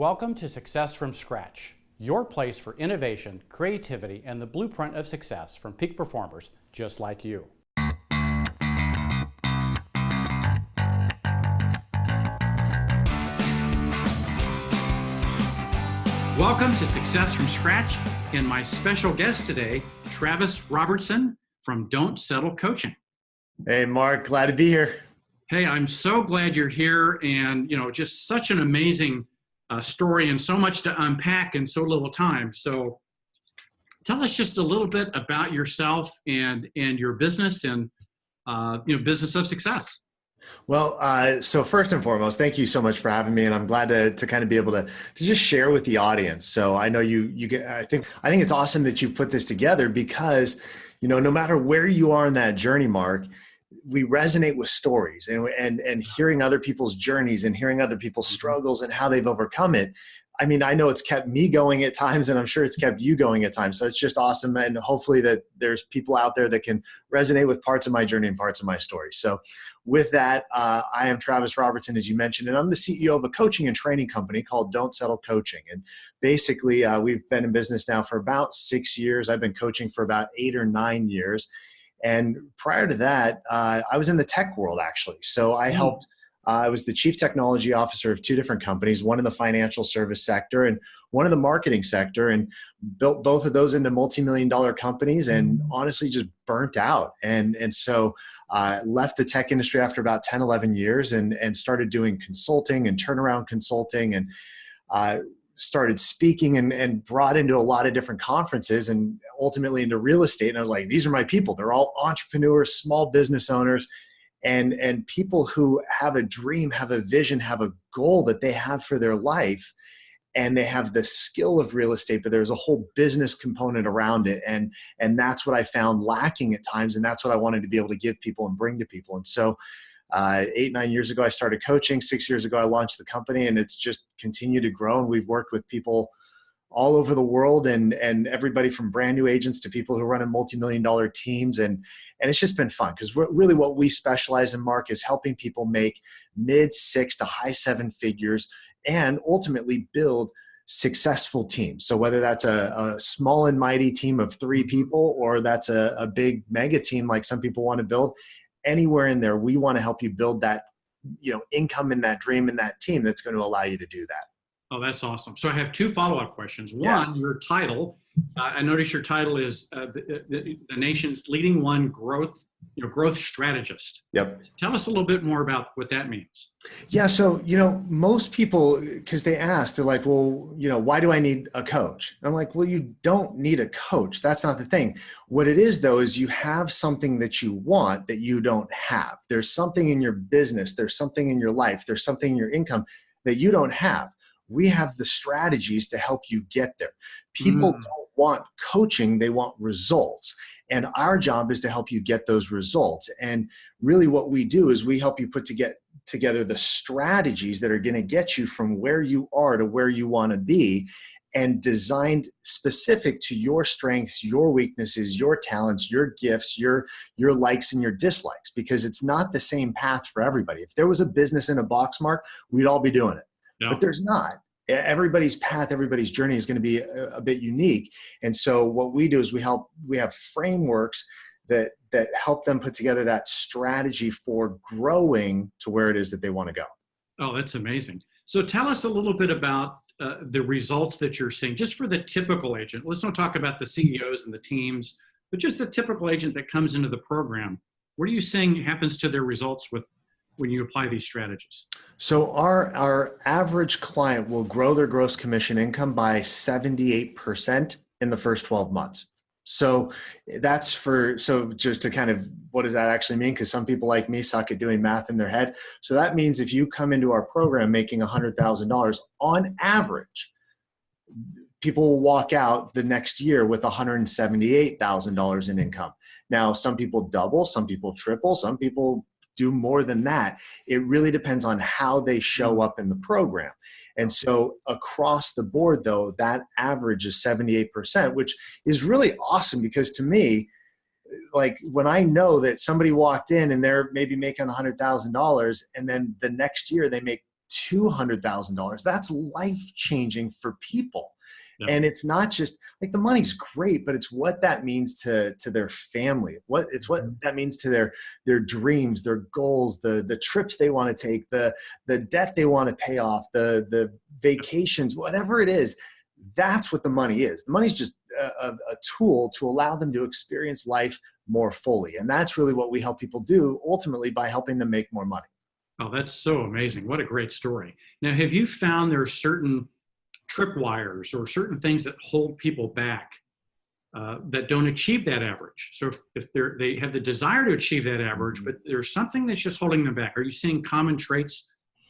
Welcome to Success from Scratch, your place for innovation, creativity, and the blueprint of success from peak performers just like you. Welcome to Success from Scratch, and my special guest today, Travis Robertson from Don't Settle Coaching. Hey, Mark, glad to be here. Hey, I'm so glad you're here, and just such an amazing story and so much to unpack in so little time. So tell us just a little bit about yourself and your business and business of success. Well, so first and foremost, thank you so much for having me, and I'm glad to kind of be able to just share with the audience. So I know you get. I think it's awesome that you put this together because no matter where you are in that journey, Mark, we resonate with stories and hearing other people's journeys and hearing other people's struggles and how they've overcome it. I mean, I know it's kept me going at times, and I'm sure it's kept you going at times. So it's just awesome. And hopefully that there's people out there that can resonate with parts of my journey and parts of my story. So with that, I am Travis Robertson, as you mentioned, and I'm the CEO of a coaching and training company called Don't Settle Coaching. And basically, we've been in business now for about 6 years. I've been coaching for about 8 or 9 years. And prior to that, I was in the tech world, actually. So I helped. I was the chief technology officer of 2 different companies, one in the financial service sector and one in the marketing sector, and built both of those into multi-million-dollar companies, and honestly just burnt out. And so left the tech industry after about 10, 11 years and started doing consulting and turnaround consulting, and started speaking and brought into a lot of different conferences and ultimately into real estate. And I was like, these are my people. They're all entrepreneurs, small business owners, and people who have a dream, have a vision, have a goal that they have for their life. And they have the skill of real estate, but there's a whole business component around it. And that's what I found lacking at times. And that's what I wanted to be able to give people and bring to people. And so 8, 9 years ago, I started coaching. 6 years ago, I launched the company, and it's just continued to grow. And we've worked with people all over the world, and everybody from brand new agents to people who run in multi-million-dollar teams. And it's just been fun because really what we specialize in, Mark, is helping people make mid-6 to high 7 figures and ultimately build successful teams. So whether that's a small and mighty team of 3 people, or that's a big mega team like some people want to build, anywhere in there, we want to help you build that, income in that dream in that team that's going to allow you to do that. Oh, that's awesome. So I have 2 follow-up questions. One, your title. I notice your title is the nation's leading one growth strategist. Yep. Tell us a little bit more about what that means. Yeah. So, most people, because they ask, they're like, well, why do I need a coach? And I'm like, well, you don't need a coach. That's not the thing. What it is, though, is you have something that you want that you don't have. There's something in your business. There's something in your life. There's something in your income that you don't have. We have the strategies to help you get there. People don't want coaching, they want results. And our job is to help you get those results. And really what we do is we help you put together the strategies that are going to get you from where you are to where you want to be, and designed specific to your strengths, your weaknesses, your talents, your gifts, your likes and your dislikes, because it's not the same path for everybody. If there was a business in a box, Mark, we'd all be doing it. No. But there's not. Everybody's path, everybody's journey is going to be a bit unique. And so what we do is we have frameworks that help them put together that strategy for growing to where it is that they want to go. Oh, that's amazing. So tell us a little bit about the results that you're seeing, just for the typical agent. Let's not talk about the CEOs and the teams, but just the typical agent that comes into the program. What are you seeing happens to their results when you apply these strategies? So our average client will grow their gross commission income by 78% in the first 12 months. So so just to kind of, what does that actually mean? Because some people like me suck at doing math in their head. So that means if you come into our program making $100,000 on average, people will walk out the next year with $178,000 in income. Now, some people double, some people triple, some people do more than that. It really depends on how they show up in the program. And so across the board, though, that average is 78%, which is really awesome, because to me, like when I know that somebody walked in and they're maybe making $100,000 and then the next year they make $200,000. That's life-changing for people. Yeah. And it's not just like the money's great, but it's what that means to their family. What that means to their dreams, their goals, the trips they want to take, the debt they want to pay off, the vacations, whatever it is. That's what the money is. The money's just a tool to allow them to experience life more fully. And that's really what we help people do ultimately by helping them make more money. Oh, that's so amazing. What a great story. Now, have you found there are certain tripwires or certain things that hold people back that don't achieve that average? So if they have the desire to achieve that average, but there's something that's just holding them back. Are you seeing common traits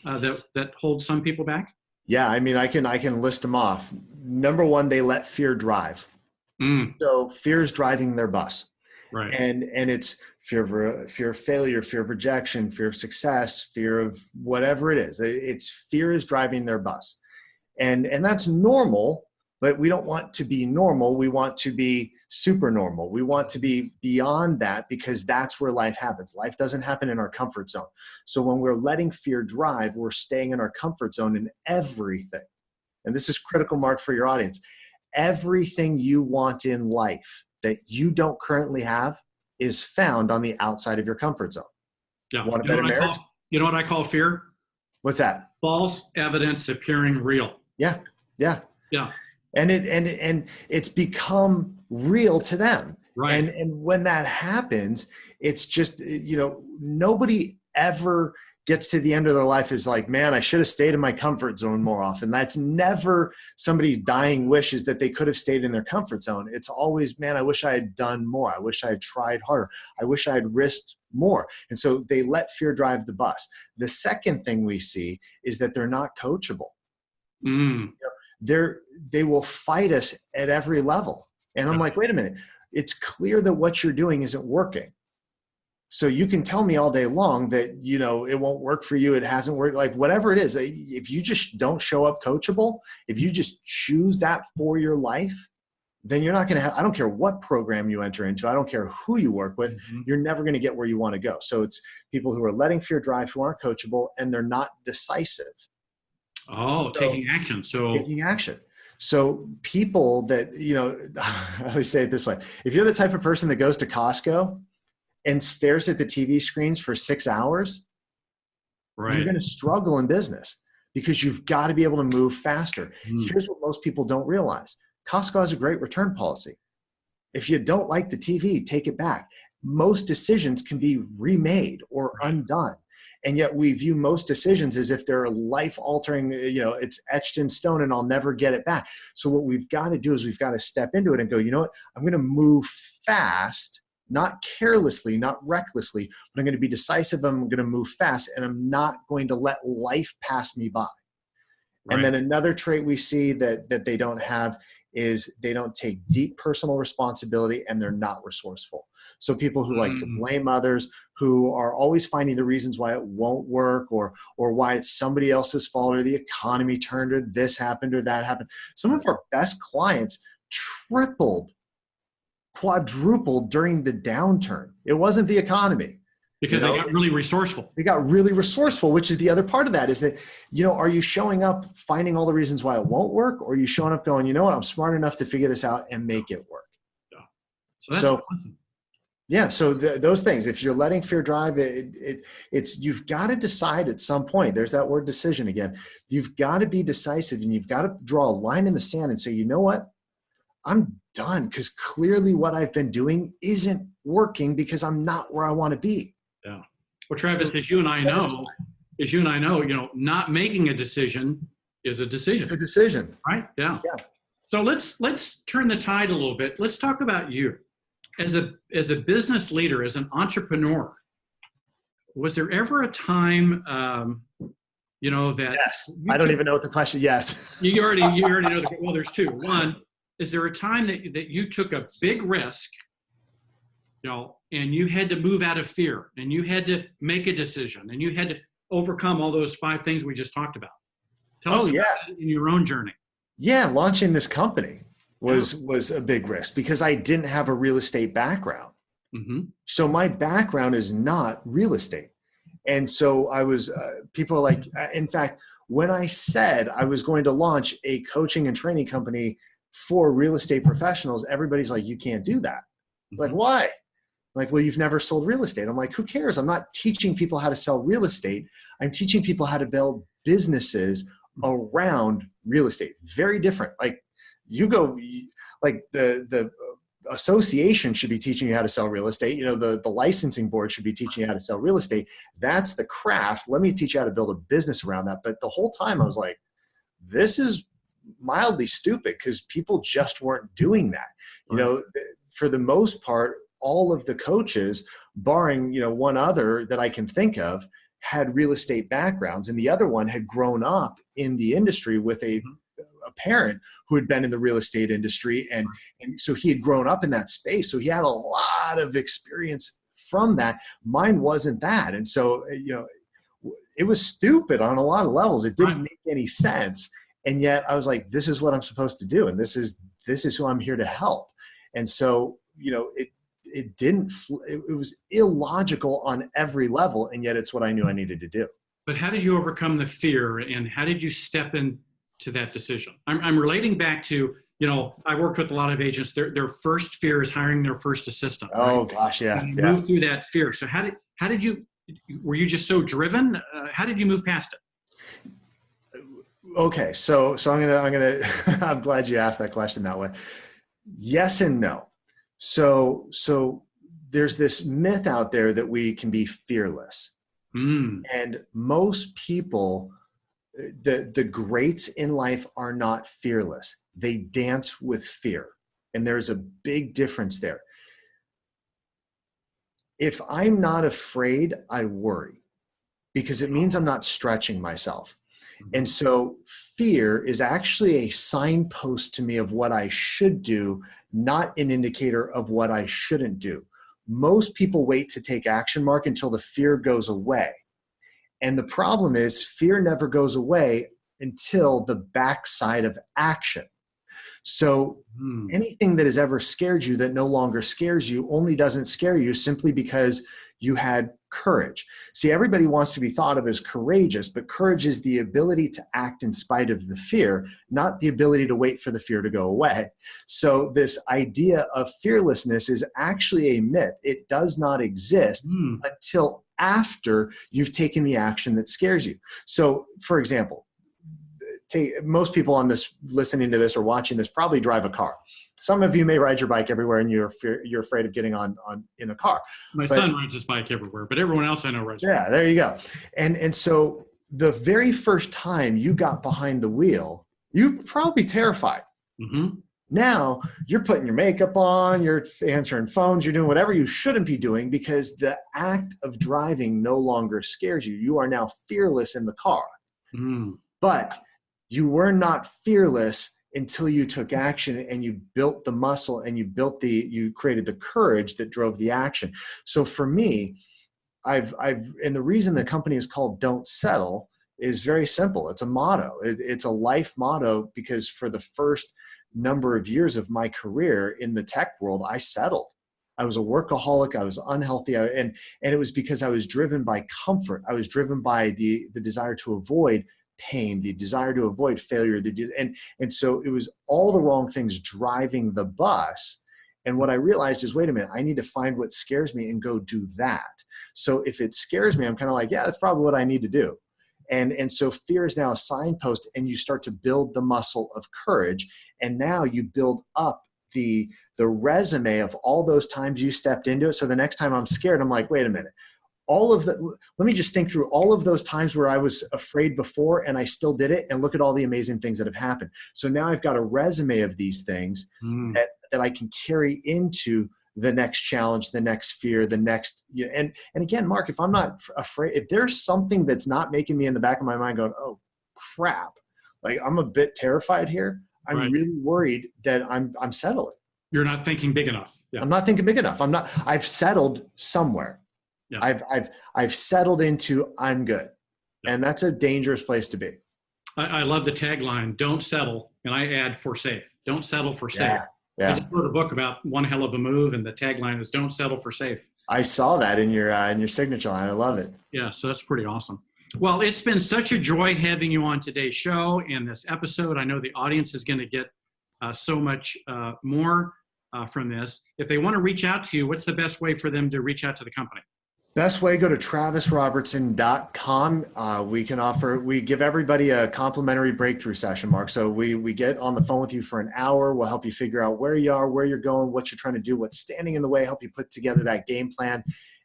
that hold some people back? Yeah, I mean, I can list them off. Number one, they let fear drive. So fear is driving their bus. Right. And it's fear of failure, fear of rejection, fear of success, fear of whatever it is. It's fear is driving their bus. And that's normal, but we don't want to be normal. We want to be super normal. We want to be beyond that, because that's where life happens. Life doesn't happen in our comfort zone. So when we're letting fear drive, we're staying in our comfort zone in everything. And this is critical, Mark, for your audience. Everything you want in life that you don't currently have is found on the outside of your comfort zone. Yeah. Want a better marriage? You know what I call fear? What's that? False evidence appearing real. Yeah. Yeah. Yeah. And it's become real to them. Right. And when that happens, it's just, nobody ever gets to the end of their life is like, man, I should have stayed in my comfort zone more often. That's never somebody's dying wish, is that they could have stayed in their comfort zone. It's always, man, I wish I had done more. I wish I had tried harder. I wish I had risked more. And so they let fear drive the bus. The second thing we see is that they're not coachable. They will fight us at every level. And I'm like, wait a minute. It's clear that what you're doing isn't working. So you can tell me all day long that, it won't work for you. It hasn't worked, like whatever it is. If you just don't show up coachable, if you just choose that for your life, then you're not going to have, I don't care what program you enter into. I don't care who you work with. You're never going to get where you want to go. So it's people who are letting fear drive, who aren't coachable, and they're not decisive. Taking action. Taking action. So people that, I always say it this way. If you're the type of person that goes to Costco and stares at the TV screens for 6 hours, you're going to struggle in business, because you've got to be able to move faster. Here's what most people don't realize. Costco has a great return policy. If you don't like the TV, take it back. Most decisions can be remade or undone. And yet we view most decisions as if they're life-altering, it's etched in stone and I'll never get it back. So what we've got to do is we've got to step into it and go, you know what? I'm going to move fast, not carelessly, not recklessly, but I'm going to be decisive. I'm going to move fast, and I'm not going to let life pass me by. Right. And then another trait we see that they don't have is they don't take deep personal responsibility, and they're not resourceful. So people who like to blame others, who are always finding the reasons why it won't work, or why it's somebody else's fault, or the economy turned, or this happened or that happened. Some of our best clients tripled, quadrupled during the downturn. It wasn't the economy. Because they got really resourceful. They got really resourceful, which is the other part of that, is that, are you showing up finding all the reasons why it won't work, or are you showing up going, you know what, I'm smart enough to figure this out and make it work? Yeah. So that's awesome. Yeah. So those things, if you're letting fear drive, it's you've got to decide at some point. There's that word decision again. You've got to be decisive, and you've got to draw a line in the sand and say, you know what? I'm done, because clearly what I've been doing isn't working, because I'm not where I want to be. Yeah. Well, Travis, as you and I know, not making a decision is a decision. It's a decision. Right? Yeah. Yeah. So let's turn the tide a little bit. Let's talk about you. As a business leader, as an entrepreneur, was there ever a time, that yes, I don't even know what the question. Yes, you already know. Well, there's two. One, is there a time that you took a big risk, and you had to move out of fear, and you had to make a decision, and you had to overcome all those 5 things we just talked about? Tell us about it in your own journey. Yeah, launching this company was a big risk, because I didn't have a real estate background. So my background is not real estate. And so I was, people are like, in fact, when I said I was going to launch a coaching and training company for real estate professionals, everybody's like, you can't do that. Like, why? Like, well, you've never sold real estate. I'm like, who cares? I'm not teaching people how to sell real estate. I'm teaching people how to build businesses around real estate. Very different. Like you go, like the association should be teaching you how to sell real estate. You know, the licensing board should be teaching you how to sell real estate. That's the craft. Let me teach you how to build a business around that. But the whole time I was like, this is mildly stupid because people just weren't doing that. You know, for the most part, all of the coaches, barring, you know, one other that I can think of, had real estate backgrounds, and the other one had grown up in the industry with a parent who had been in the real estate industry. And so he had grown up in that space. So he had a lot of experience from that. Mine wasn't that. And so, you know, it was stupid on a lot of levels. It didn't make any sense. And yet I was like, this is what I'm supposed to do. And this is who I'm here to help. And so, you know, it was illogical on every level. And yet it's what I knew I needed to do. But how did you overcome the fear, and how did you step into that decision? I'm relating back to, you know, I worked with a lot of agents. Their first fear is hiring their first assistant. Oh, right? gosh. Yeah. And you move through that fear. So how did you, were you just so driven? How did you move past it? Okay. So I'm glad you asked that question that way. Yes and no. So there's this myth out there that we can be fearless. And most people, the greats in life are not fearless. They dance with fear. And there's a big difference there. If I'm not afraid, I worry because it means I'm not stretching myself. And so fear is actually a signpost to me of what I should do, not an indicator of what I shouldn't do. Most people wait to take action, Mark, until the fear goes away. And the problem is fear never goes away until the backside of action. So anything that has ever scared you that no longer scares you only doesn't scare you simply because you had courage. See, everybody wants to be thought of as courageous, but courage is the ability to act in spite of the fear, not the ability to wait for the fear to go away. So this idea of fearlessness is actually a myth. It does not exist until after you've taken the action that scares you. So, for example, most people on this, listening to this or watching this, probably drive a car. Some of you may ride your bike everywhere, and you're afraid of getting on in a car. My son rides his bike everywhere, but everyone else I know rides. Yeah, there you go. And so the very first time you got behind the wheel, you were probably terrified. Now you're putting your makeup on, you're answering phones, you're doing whatever you shouldn't be doing because the act of driving no longer scares you. You are now fearless in the car. But you were not fearless until you took action and you built the muscle and you created the courage that drove the action. So for me, and the reason the company is called Don't Settle is very simple. It's a motto. It's a life motto because for the first number of years of my career in the tech world, I settled. I was a workaholic. I was unhealthy. And it was because I was driven by comfort. I was driven by the desire to avoid pain, the desire to avoid failure. And so it was all the wrong things driving the bus. And what I realized is, wait a minute, I need to find what scares me and go do that. So if it scares me, I'm kind of like, yeah, that's probably what I need to do. And so fear is now a signpost, and you start to build the muscle of courage. And now you build up the resume of all those times you stepped into it. So the next time I'm scared, I'm like, wait a minute. Let me just think through all of those times where I was afraid before and I still did it, and look at all the amazing things that have happened. So now I've got a resume of these things that I can carry into the next challenge, the next fear, the next, and again, Mark, if I'm not afraid, if there's something that's not making me in the back of my mind going, oh crap, like I'm a bit terrified here. I'm really worried that I'm settling. You're not thinking big enough. Yeah. I'm not thinking big enough. I've settled somewhere. Yeah. I've settled into I'm good. Yeah. And that's a dangerous place to be. I love the tagline, don't settle. And I add for safe. Don't settle for safe. Yeah. I just wrote a book about one hell of a move, and the tagline is don't settle for safe. I saw that in your signature line. I love it. Yeah, so that's pretty awesome. Well, it's been such a joy having you on today's show and this episode. I know the audience is going to get so much more from this. If they want to reach out to you, what's the best way for them to reach out to the company? Best way, go to travisrobertson.com. We give everybody a complimentary breakthrough session, Mark. So we get on the phone with you for an hour. We'll help you figure out where you are, where you're going, what you're trying to do, what's standing in the way, help you put together that game plan.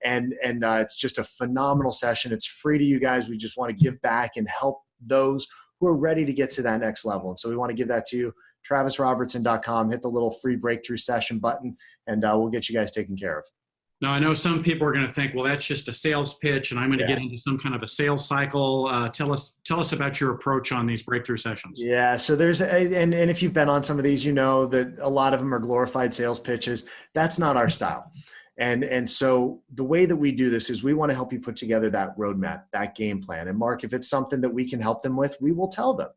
And it's just a phenomenal session. It's free to you guys. We just want to give back and help those who are ready to get to that next level. And so we want to give that to you. travisrobertson.com, hit the little free breakthrough session button, and we'll get you guys taken care of. Now, I know some people are going to think, well, that's just a sales pitch, and I'm going to get into some kind of a sales cycle. Tell us about your approach on these breakthrough sessions. Yeah, so and if you've been on some of these, you know that a lot of them are glorified sales pitches. That's not our style. And so the way that we do this is we want to help you put together that roadmap, that game plan. And Mark, if it's something that we can help them with, we will tell them.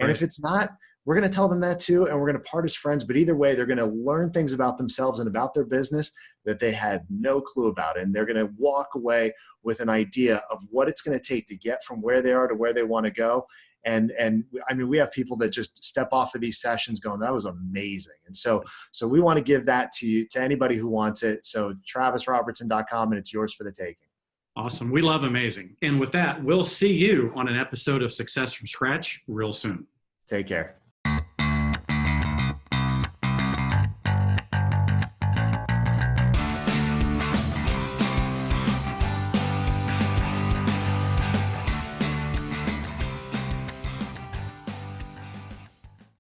And if it's not, we're going to tell them that too, and we're going to part as friends. But either way, they're going to learn things about themselves and about their business that they had no clue about. And they're going to walk away with an idea of what it's going to take to get from where they are to where they want to go. And I mean, we have people that just step off of these sessions going, that was amazing. And so we want to give that to you, to anybody who wants it. So travisrobertson.com, and it's yours for the taking. Awesome. We love amazing. And with that, we'll see you on an episode of Success from Scratch real soon. Take care.